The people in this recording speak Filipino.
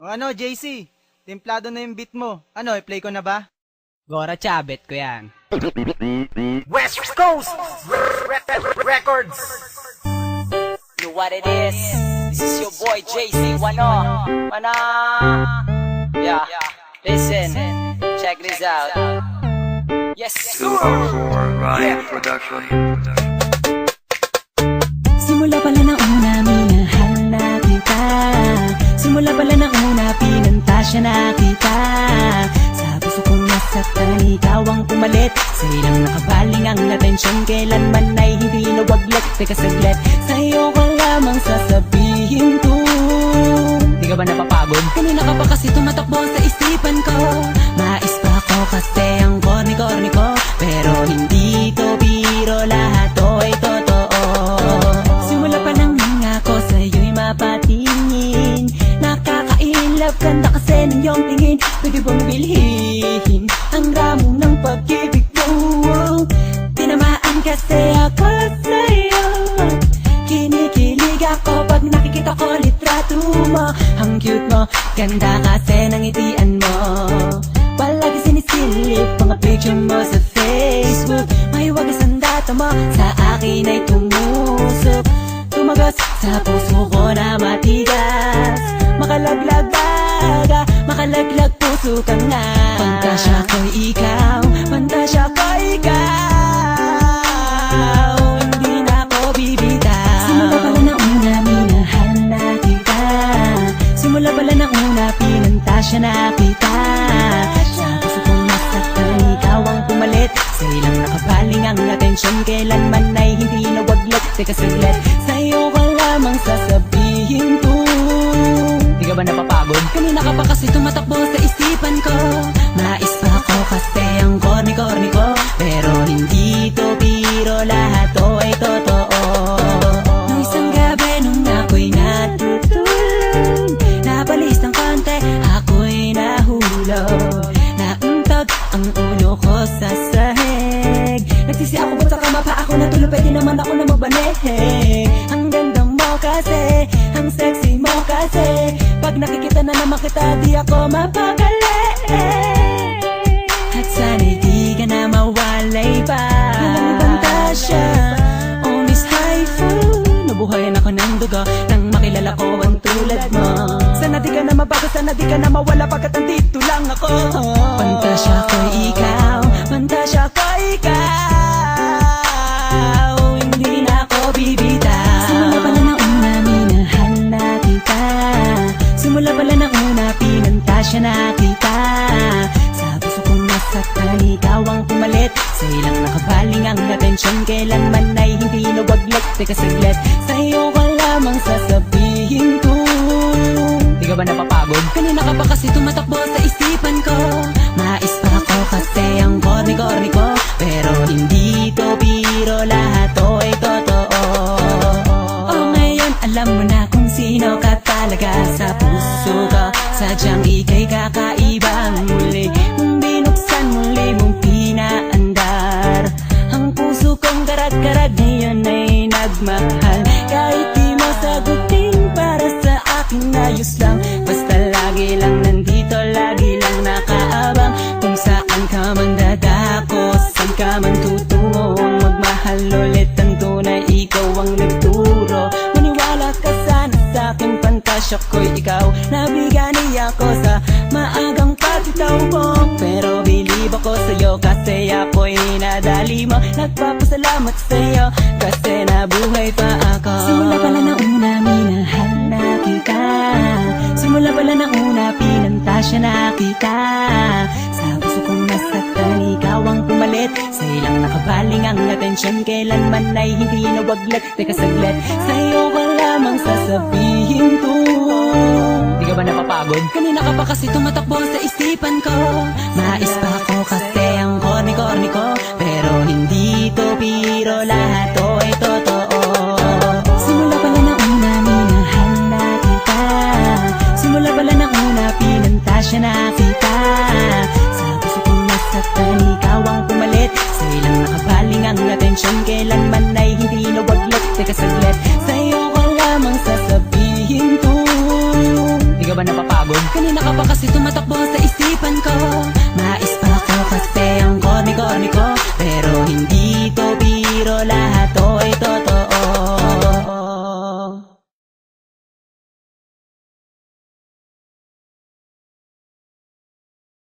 O ano, JC? Templado na yung beat mo. Ano, i-play ko na ba? Gora Chabet ko yan. West Coast Records. You know what it is? This is your boy JC Wano. Yeah, listen, check this out. Yes, sir. 204 Ryan Production. Simula pala ng una, minahal na kita. Simula pala ng una, pinantasya na kita. Sa puso kong nasaktan, ikaw ang pumalit. Sa ilang nakabaling ang atensyon, kailanman ay hindi nawaglit. Teka saglit, sa'yo ko lamang sasabihin ko. Di ka ba napapagod? Kanina ka pa kasi tumatakbo sa isipan ko. Mais pa ako kasi ang korni-korni ko. Pero hindi to biro, lahat to ay totoo. Simula pa nang nangako sa'yo'y mapatingin. Nakaka-inlove kanda kasi ng iyong tingin. Pwede bang bilhin ang ramo ng pag-ibig mo? Tinamaan kasi ako sa'yo. Kinikilig ako pag nakikita ko litrato mo. Ang cute mo, ganda kasi ng ngitian mo. Palagi sinisilip mga picture mo sa Facebook. May wagas ang data mo, sa akin ay tumusok. Tumagas sa puso ko na matigas. Makalaglag baga, makalaglag puso ka nga. Pantasya ko'y ikaw, pantasya ko'y ikaw. Hindi na ako bibitaw. Simula pala ng una, minahal na kita. Simula pala ng una, pinantasya na kita. Sa puso kong nasaktan, ikaw ang pumalit. Sa ilang nakabaling ang atensyon, kailanman ay hindi nawaglit. Teka saglit, sa'yo ko lamang sasabihin ko. Di ka ba napapagod? Kanina ka pa kasi tumatakbo sa isipan ko. Mais pa ako kasi ang korni-korni ko. Pero hindi to biro, lahat to ay totoo. Nung isang gabi nung ako'y natutulog, napalis ng konti, ako'y nahulog. Nauntog ang ulo ko sa sahig. Nagsisi ako ba't sa kama pa ako natulog, pwede naman ako na magbanig. Ang ganda mo kasi, ang sexy mo kasi. Pag nakikita na naman kita, di ako mapakali. At sana'y di ka na mawalay pa. Walang pantasya, oh Miss Haifu. Nabuhayan ako ng dugo nang makilala ko ang tulad mo. Sana di ka na mabago, sana di ka na mawala pagkat andito lang ako. Pantasya ko'y ikaw, pantasya ko'y ikaw. Hindi na ako bibitaw. Simula pala ng una, minahal na kita. Simula pala ng una, pinantasya na kita. Sa puso kong nasaktan, ikaw ang pumalit. Sa ilang nakabaling ang atensyon, kailanman ay hindi nawaglit. Teka saglit, sa'yo ko lamang sasabihin ko. Di ka ba napapagod? Kanina ka pa kasi tumatakbo sa isipan ko. Mais pa ako kasi ang korni-korni ko. Pero hindi to biro, lahat to ay totoo. Oh, ngayon alam mo na kung sino ka talaga sa puso ko. Sadyang ika'y kakaibang muli. Kung binuksan muli mong pinaandar, ang puso kong karag-karag ngayon ay nagmahal. Kahit di mo sagutin, para sa akin ayos lang. Basta lagi lang nandito, lagi lang nakaabang. Kung saan ka man dadako, saan ka man tutungo, magmahal ulit ang tunay, ikaw ang nagturo. Maniwala ka sana sa aking pantasya ko'y ikaw. Nabigani ako sa maagang pagkitaw mo. Pero believe ako sa'yo kasi ako'y nadali mo. Nagpapasalamat sa'yo kasi nabuhay pa ako. Simula pala ng una, minahal na kita. Simula pala ng una, pinantasya na kita. Sa puso kong nasaktan, ikaw ang pumalit. Sa ilang nakabaling ang atensyon, kailanman ay hindi nawaglit. Teka saglit, sa'yo ko lamang sasabihin ko. Di ka ba napapagod? Kanina ka pa kasi tumatakbo sa isipan ko. Mais pa ako kasi ang korni-korni ko. Pero hindi to biro, lahat to ay totoo. Simula pala ng una, minahal na kita. Simula pala ng una, pinantasya na kita. Sa puso kong nasaktan, ikaw ang pumalit. Sa ilang nakabaling ang atensyon, kailanman ay hindi nawaglit. Teka saglit, sa'yo ko lamang sasabihin ko. Di ka ba napapagod? napapagod? Kanina ka pa kasi tumatakbo sa isipan ko